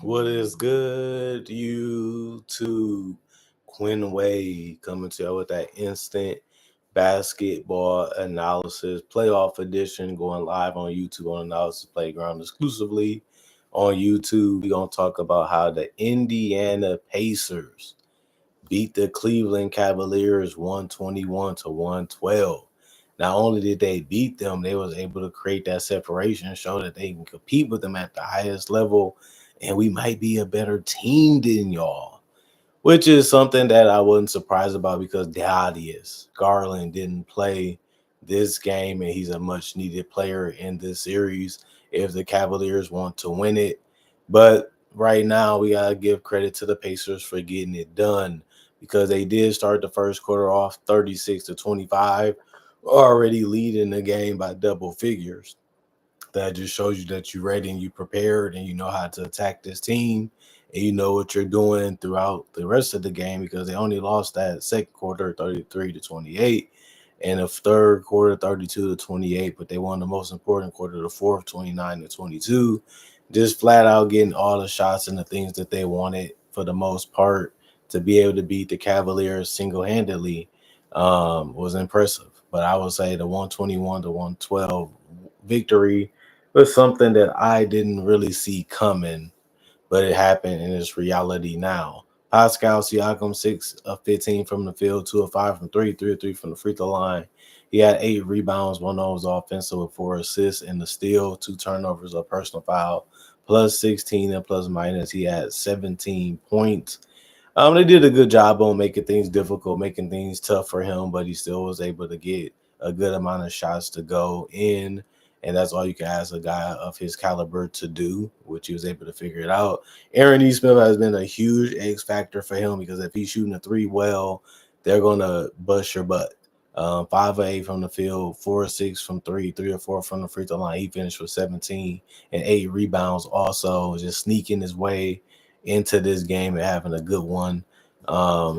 What is good, YouTube? Quinn Wade coming to you with that instant basketball analysis, playoff edition, going live on YouTube on Analysis Playground exclusively on YouTube. We're going to talk about how the Indiana Pacers beat the Cleveland Cavaliers 121 to 112. Not only did they beat them, they was able to create that separation, show that they can compete with them at the highest level, and we might be a better team than y'all. Which is something that I wasn't surprised about because Darius Garland didn't play this game, and he's a much needed player in this series if the Cavaliers want to win it. But right now, we gotta give credit to the Pacers for getting it done because they did start the first quarter off 36-25, already leading the game by double figures. That just shows you that you're ready and you prepared and you know how to attack this team and you know what you're doing throughout the rest of the game because they only lost that second quarter 33-28 and the third quarter 32-28, but they won the most important quarter, the fourth 29-22. Just flat out getting all the shots and the things that they wanted for the most part to be able to beat the Cavaliers single-handedly was impressive. But I would say the 121 to 112 victory was something that I didn't really see coming, but it happened and it's reality now. Pascal Siakam, 6 of 15 from the field, 2 of 5 from 3, 3 of 3 from the free throw line. He had 8 rebounds, one of those offensive with 4 assists and the steal, 2 turnovers, a personal foul, plus 16 and plus minus. He had 17 points. They did a good job on making things difficult, making things tough for him, but he still was able to get a good amount of shots to go in. And that's all you can ask a guy of his caliber to do, which he was able to figure it out. Aaron E. Smith has been a huge X factor for him because if he's shooting a three well, they're going to bust your butt. 5 of 8 from the field, 4 of 6 from 3, 3 or 4 from the free throw line. He finished with 17 and 8 rebounds also, just sneaking his way into this game and having a good one.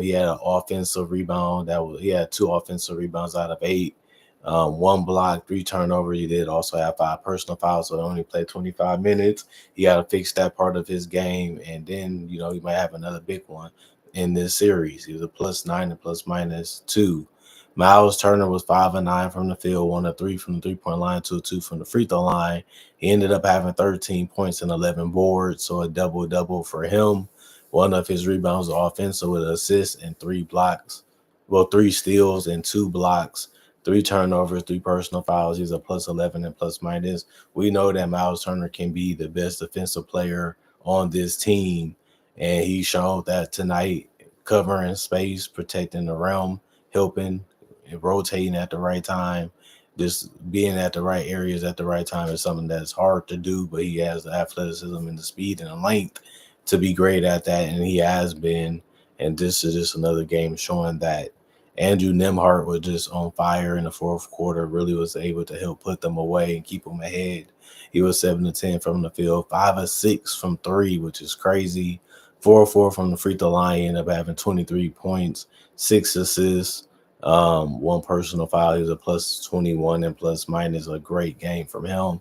He had an offensive rebound he had 2 offensive rebounds out of 8. 1 block, 3 turnovers. He did also have 5 personal fouls, so he only played 25 minutes. He got to fix that part of his game, and then he might have another big one in this series. He was a +9 and plus minus 2. Miles Turner was 5 of 9 from the field, 1 of 3 from the 3-point line, 2 of 2 from the free throw line. He ended up having 13 points and 11 boards, so a double for him. One of his rebounds was offensive with an assist and 3 blocks. Well, 3 steals and 2 blocks. 3 turnovers, 3 personal fouls. He's a +11 and plus minus. We know that Miles Turner can be the best defensive player on this team, and he showed that tonight, covering space, protecting the rim, helping, rotating at the right time, just being at the right areas at the right time is something that's hard to do, but he has the athleticism and the speed and the length to be great at that, and he has been. And this is just another game showing that Andrew Nemhart was just on fire in the fourth quarter, really was able to help put them away and keep them ahead. He was 7 of 10 from the field, 5 of 6 from 3, which is crazy. 4 of 4 from the free throw line. He ended up having 23 points, 6 assists, 1 personal foul. He was a +21 and plus minus. A great game from him.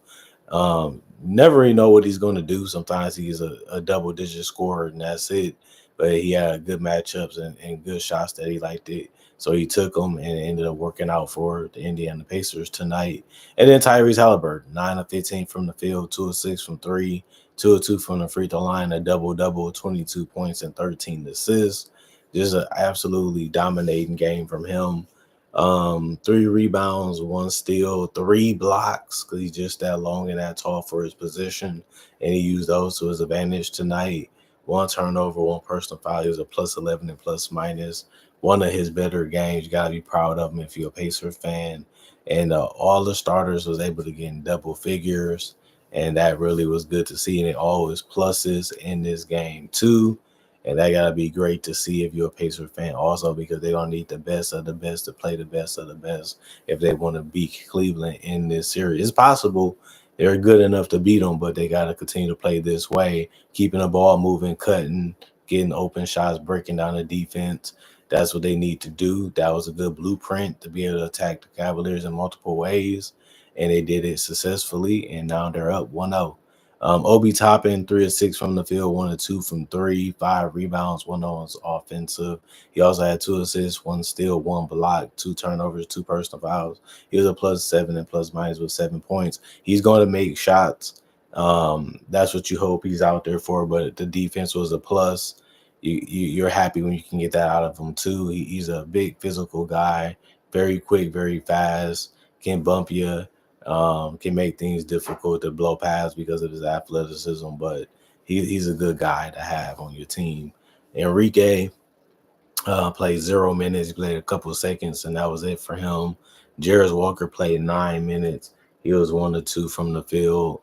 Never really know what he's going to do. Sometimes he's a double-digit scorer, and that's it. But he had good matchups and good shots that he liked it. So he took them and ended up working out for the Indiana Pacers tonight. And then Tyrese Halliburton, 9 of 15 from the field, 2 of 6 from 3, 2 of 2 from the free throw line, a double-double, 22 points and 13 assists. Just an absolutely dominating game from him. 3 rebounds, 1 steal, 3 blocks because he's just that long and that tall for his position, and he used those to his advantage tonight. 1 turnover, 1 personal foul. He was a +11 and plus minus. One of his better games. You got to be proud of him if you're a Pacers fan. And all the starters was able to get in double figures, and that really was good to see. And it always pluses in this game too. And that got to be great to see if you're a Pacers fan also, because they don't need the best of the best to play the best of the best if they want to beat Cleveland in this series. It's possible they're good enough to beat them, but they got to continue to play this way, keeping the ball moving, cutting, getting open shots, breaking down the defense. That's what they need to do. That was a good blueprint to be able to attack the Cavaliers in multiple ways, and they did it successfully, and now they're up 1-0. Obi Toppin, 3 of 6 from the field, 1 of 2 from three, 5 rebounds, one of them was offensive. He also had 2 assists, 1 steal, 1 block, 2 turnovers, 2 personal fouls. He was a +7 and plus minus with 7 points. He's going to make shots. That's what you hope he's out there for. But the defense was a plus. You're happy when you can get that out of him too. He's a big physical guy, very quick, very fast, can bump you, can make things difficult to blow past because of his athleticism. But he's a good guy to have on your team. Enrique played 0 minutes. He played a couple of seconds, and that was it for him. Jarris Walker played 9 minutes. He was 1 of 2 from the field.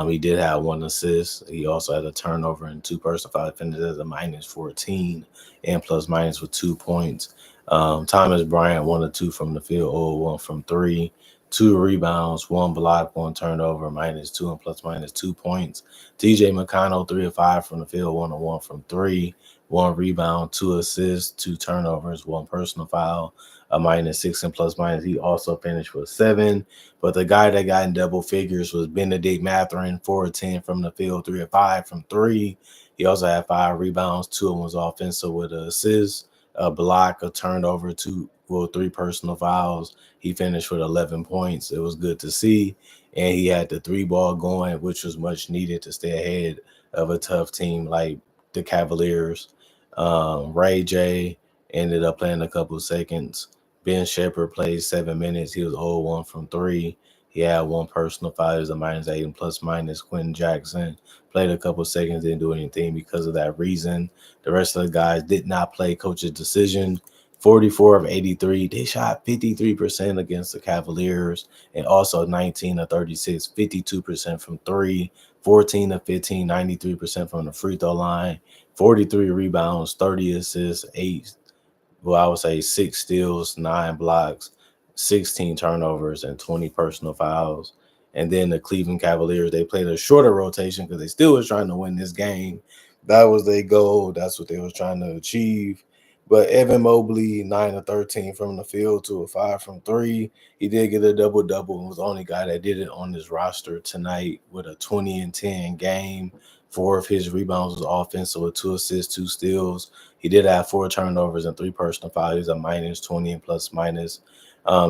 He did have 1 assist. He also had a turnover and 2 personal fouls. Finished as a -14 and plus minus with 2 points. Thomas Bryant 1 of 2 from the field, 0 of 1 from three, 2 rebounds, 1 block, 1 turnover, -2 and plus minus 2 points. TJ McConnell 3 of 5 from the field, 1 of 1 from three, 1 rebound, 2 assists, 2 turnovers, 1 personal foul, a -6 and plus minus. He also finished with 7. But the guy that got in double figures was Benedict Mathurin, 4 of 10 from the field, 3 of 5 from three. He also had 5 rebounds, 2 of them was offensive with an assist, a block, a turnover, 3 personal fouls. He finished with 11 points. It was good to see. And he had the 3 ball going, which was much needed to stay ahead of a tough team like the Cavaliers. Ray J ended up playing a couple of seconds. Ben Shepherd played 7 minutes. He was 0-1 from three. He had 1 personal foul. He was a -8 and plus minus. Quentin Jackson played a couple of seconds, didn't do anything because of that reason. The rest of the guys did not play coach's decision. 44 of 83. They shot 53% against the Cavaliers and also 19 of 36, 52% from three, 14 of 15, 93% from the free throw line. 43 rebounds, 30 assists, I would say 6 steals, 9 blocks, 16 turnovers, and 20 personal fouls. And then the Cleveland Cavaliers, they played a shorter rotation because they still was trying to win this game. That was their goal. That's what they was trying to achieve. But Evan Mobley, 9 of 13 from the field, 2 of 5 from three. He did get a double-double and was the only guy that did it on this roster tonight with a 20 and 10 game. 4 of his rebounds was offensive with 2 assists, 2 steals. He did have 4 turnovers and 3 personal fouls, a -20 and plus minus.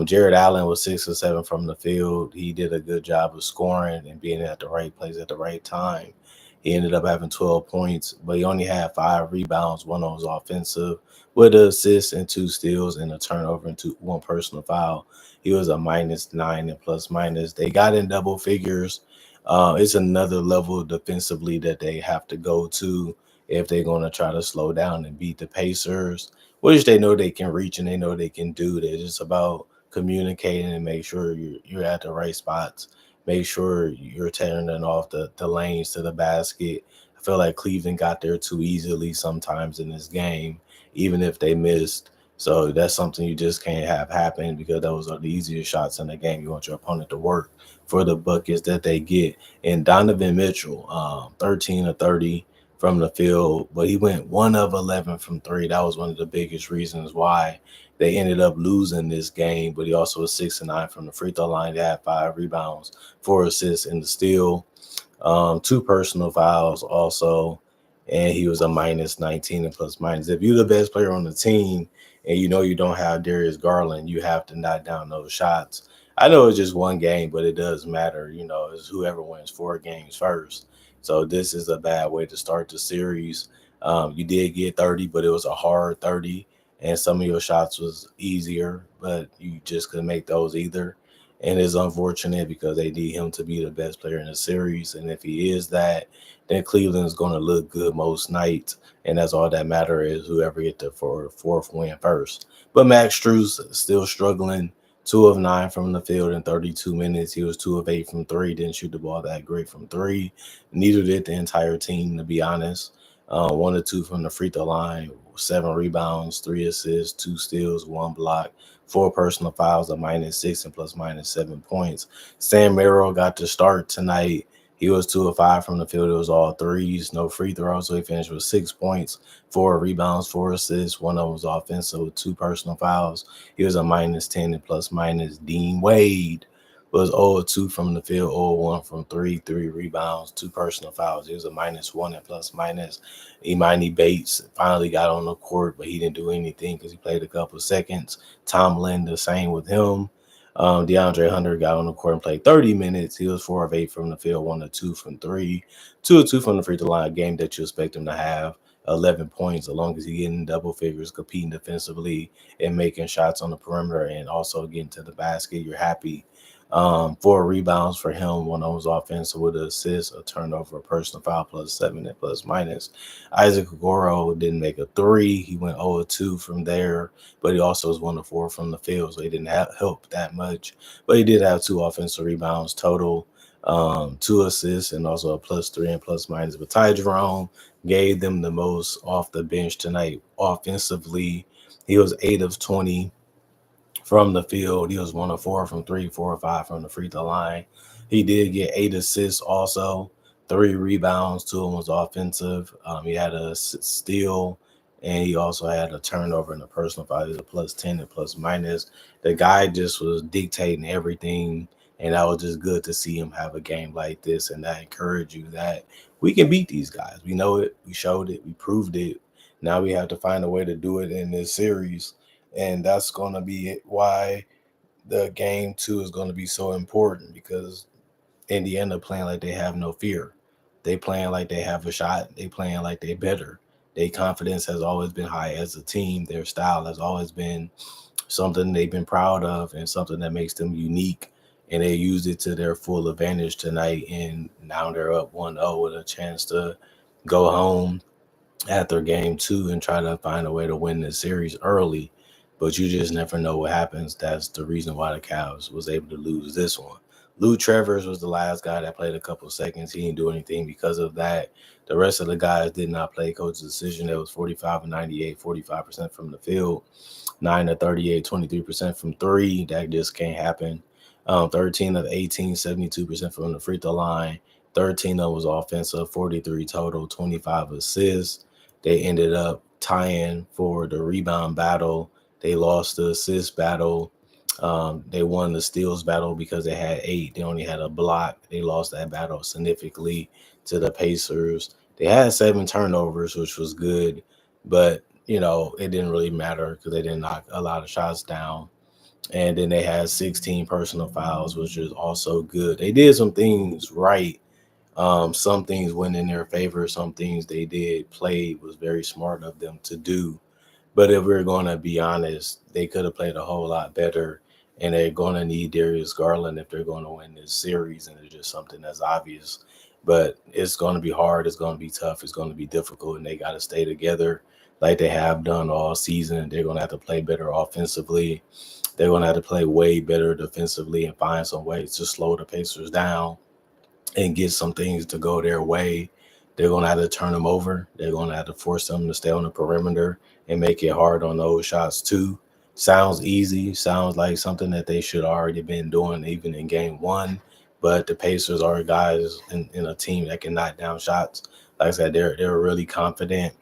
Jared Allen was 6 of 7 from the field. He did a good job of scoring and being at the right place at the right time. He ended up having 12 points, but he only had 5 rebounds. One of them was offensive with an assist and 2 steals and a turnover and 1 personal foul. He was a -9 and plus minus. They got in double figures. It's another level defensively that they have to go to if they're going to try to slow down and beat the Pacers, which they know they can reach and they know they can do. They're just about communicating and make sure you're at the right spots. Make sure you're tearing off the lanes to the basket. I feel like Cleveland got there too easily sometimes in this game, even if they missed. So that's something you just can't have happen because those are the easiest shots in the game. You want your opponent to work for the buckets that they get. And Donovan Mitchell, 13 of 30 from the field, but he went 1 of 11 from three. That was one of the biggest reasons why they ended up losing this game. But he also was 6 of 9 from the free throw line. They had 5 rebounds, 4 assists, and the steal. 2 personal fouls also, and he was a -19 and plus minus. If you're the best player on the team and you know you don't have Darius Garland, you have to knock down those shots. I know it's just one game, but it does matter. It's whoever wins 4 games first. So this is a bad way to start the series. You did get 30, but it was a hard 30, and some of your shots was easier, but you just couldn't make those either. And it's unfortunate because they need him to be the best player in the series. And if he is that, then Cleveland's going to look good most nights. And that's all that matters is whoever get the fourth win first. But Max Strus still struggling. 2 of 9 from the field in 32 minutes. He was 2 of 8 from three. Didn't shoot the ball that great from three. Neither did the entire team, to be honest. 1 of 2 from the free throw line. 7 rebounds, 3 assists, 2 steals, 1 block. 4 personal fouls, a -6 and plus minus 7 points. Sam Merrill got to start tonight. He was 2 of 5 from the field. It was all threes, no free throws. So he finished with 6 points, 4 rebounds, 4 assists. One of them was offensive with 2 personal fouls. He was a -10 and plus minus. Dean Wade was 0-2 from the field, 0-1 from three, 3 rebounds, 2 personal fouls. He was a -1 and plus minus. Imani Bates finally got on the court, but he didn't do anything because he played a couple of seconds. Tomlin, the same with him. DeAndre Hunter got on the court and played 30 minutes. He was 4 of 8 from the field, 1 of 2 from three, 2 of 2 from the free throw line. Game that you expect him to have. 11 points, as long as he getting double figures, competing defensively and making shots on the perimeter and also getting to the basket. You're happy. 4 rebounds for him. One of them was offensive with an assist, a turnover, a personal foul, +7 and plus minus. Isaac Okoro didn't make a three. He went 0-2 from there, but he also was 1 of 4 from the field, so he didn't help that much. But he did have 2 offensive rebounds total, 2 assists, and also a +3 and plus minus. But Ty Jerome gave them the most off the bench tonight offensively. He was 8 of 20 from the field. He was 1 of 4 from three, 4 or 5 from the free throw line. He did get 8 assists also, 3 rebounds. 2 of them was offensive. He had a steal, and he also had a turnover and a personal foul. He was a +10 and plus minus. The guy just was dictating everything, and that was just good to see him have a game like this, and that encouraged you that we can beat these guys. We know it. We showed it. We proved it. Now we have to find a way to do it in this series, and that's going to be why the game 2 is going to be so important, because Indiana playing like they have no fear. They playing like they have a shot. They playing like they better. Their confidence has always been high as a team. Their style has always been something they've been proud of and something that makes them unique. And they used it to their full advantage tonight. And now they're up 1-0 with a chance to go home after game 2 and try to find a way to win the series early. But you just never know what happens. That's the reason why the Cavs was able to lose this one. Lou Travers was the last guy that played a couple seconds. He didn't do anything because of that. The rest of the guys did not play. Coach's decision. That was 45 of 98, 45% from the field, 9 of 38, 23% from three. That just can't happen. 13 of 18, 72% from the free throw line. 13 of was offensive, 43 total, 25 assists. They ended up tying for the rebound battle. They lost the assist battle. They won the steals battle because they had 8. They only had a block. They lost that battle significantly to the Pacers. They had 7 turnovers, which was good, but it didn't really matter because they didn't knock a lot of shots down. And then they had 16 personal fouls, which is also good. They did some things right. Some things went in their favor. Some things they did play was very smart of them to do. But if we're going to be honest, they could have played a whole lot better. And they're going to need Darius Garland if they're going to win this series. And it's just something that's obvious. But it's going to be hard. It's going to be tough. It's going to be difficult. And they got to stay together like they have done all season. They're going to have to play better offensively. They're going to have to play way better defensively and find some ways to slow the Pacers down and get some things to go their way. They're going to have to turn them over. They're going to have to force them to stay on the perimeter and make it hard on those shots too. Sounds easy. Sounds like something that they should already been doing even in game 1. But the Pacers are guys in a team that can knock down shots. Like I said, they're really confident.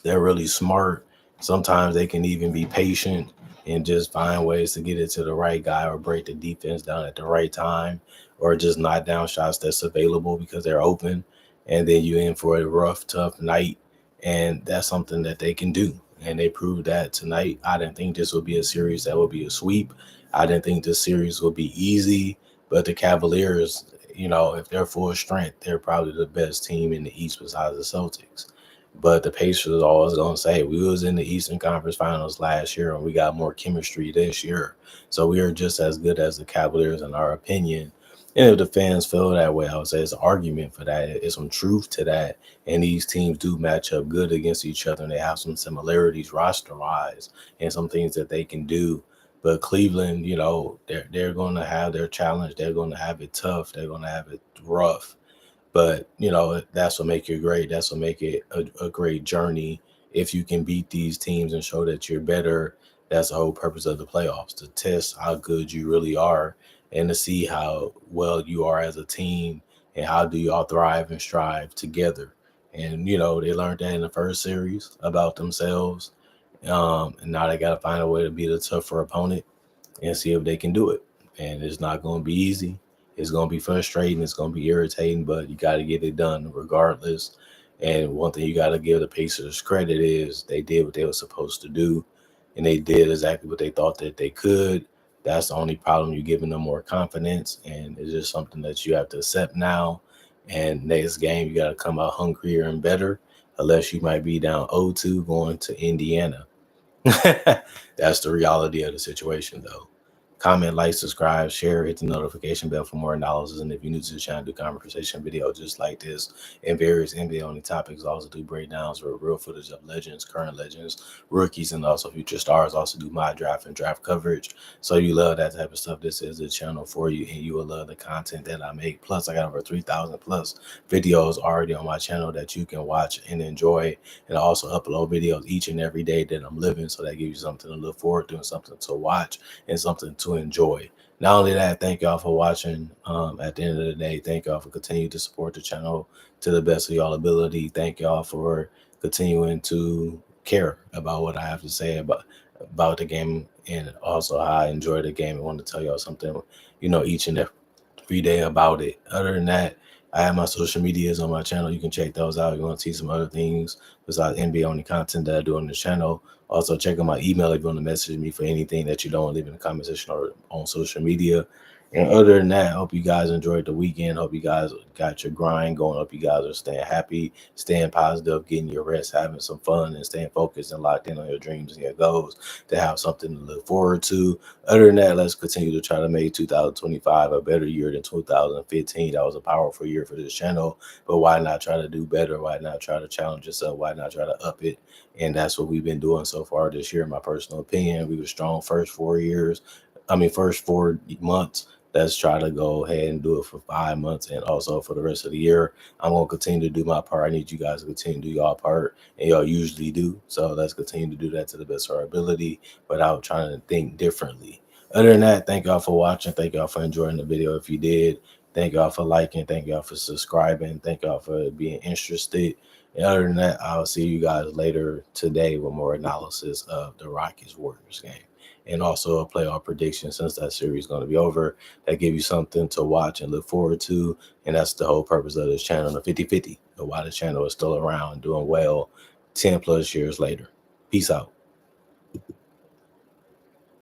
They're really smart. Sometimes they can even be patient and just find ways to get it to the right guy or break the defense down at the right time or just knock down shots that's available because they're open. And then you're in for a rough, tough night. And that's something that they can do. And they proved that tonight. I didn't think this would be a series that would be a sweep. I didn't think this series would be easy. But the Cavaliers, if they're full strength, they're probably the best team in the East besides the Celtics. But the Pacers always going to say, we was in the Eastern Conference Finals last year and we got more chemistry this year. So we are just as good as the Cavaliers in our opinion. And if the fans feel that way, I would say it's an argument for that. It's some truth to that. And these teams do match up good against each other. And they have some similarities roster-wise and some things that they can do. But Cleveland, they're going to have their challenge. They're going to have it tough. They're going to have it rough. But, that's what make it great. That's what make it a great journey. If you can beat these teams and show that you're better, that's the whole purpose of the playoffs, to test how good you really are and to see how well you are as a team and how do y'all thrive and strive together. And, they learned that in the first series about themselves. And now they got to find a way to beat a tougher opponent and see if they can do it. and it's not going to be easy. It's going to be frustrating. It's going to be irritating, but you got to get it done regardless. And one thing you got to give the Pacers credit is they did what they were supposed to do, and they did exactly what they thought that they could. That's the only problem. You're giving them more confidence, and it's just something that you have to accept now. And next game, you got to come out hungrier and better, unless you might be down 0-2 going to Indiana. That's the reality of the situation, though. Comment, like, subscribe, share, hit the notification bell for more analysis. And if you're new to the channel, do conversation video just like this and various NBA only topics. Also do breakdowns with real footage of legends, current legends, rookies, and also future stars. Also do my draft and draft coverage. So you love that type of stuff, this is the channel for you, and you will love the content that I make. Plus, I got over 3,000 plus videos already on my channel that you can watch and enjoy. And I also upload videos each and every day that I'm living, so that gives you something to look forward to and something to watch and something to enjoy. Not only that, thank y'all for watching. At the end of the day, thank y'all for continuing to support the channel to the best of y'all ability. Thank y'all for continuing to care about what I have to say about the game, and also how I enjoy the game. I want to tell y'all something, each and every day about it. Other than that, I have my social medias on my channel. You can check those out. You want to see some other things besides NBA only content that I do on the channel. Also, check out my email if you want to message me for anything that you don't want to leave in the comment section or on social media. And other than that, I hope you guys enjoyed the weekend. Hope you guys got your grind going. Hope you guys are staying happy, staying positive, getting your rest, having some fun, and staying focused and locked in on your dreams and your goals to have something to look forward to. Other than that, let's continue to try to make 2025 a better year than 2015. That was a powerful year for this channel, but why not try to do better? Why not try to challenge yourself? Why not try to up it? And that's what we've been doing so far this year, in my personal opinion. We were strong first 4 months. Let's try to go ahead and do it for 5 months, and also for the rest of the year. I'm going to continue to do my part. I need you guys to continue to do y'all part, and y'all usually do. So let's continue to do that to the best of our ability without trying to think differently. Other than that, thank y'all for watching. Thank y'all for enjoying the video if you did. Thank y'all for liking. Thank y'all for subscribing. Thank y'all for being interested. And other than that, I'll see you guys later today with more analysis of the Rockets Warriors game, and also a playoff prediction, since that series is going to be over. That give you something to watch and look forward to. And that's the whole purpose of this channel, the 50-50, of why the channel is still around, doing well 10 plus years later. Peace out.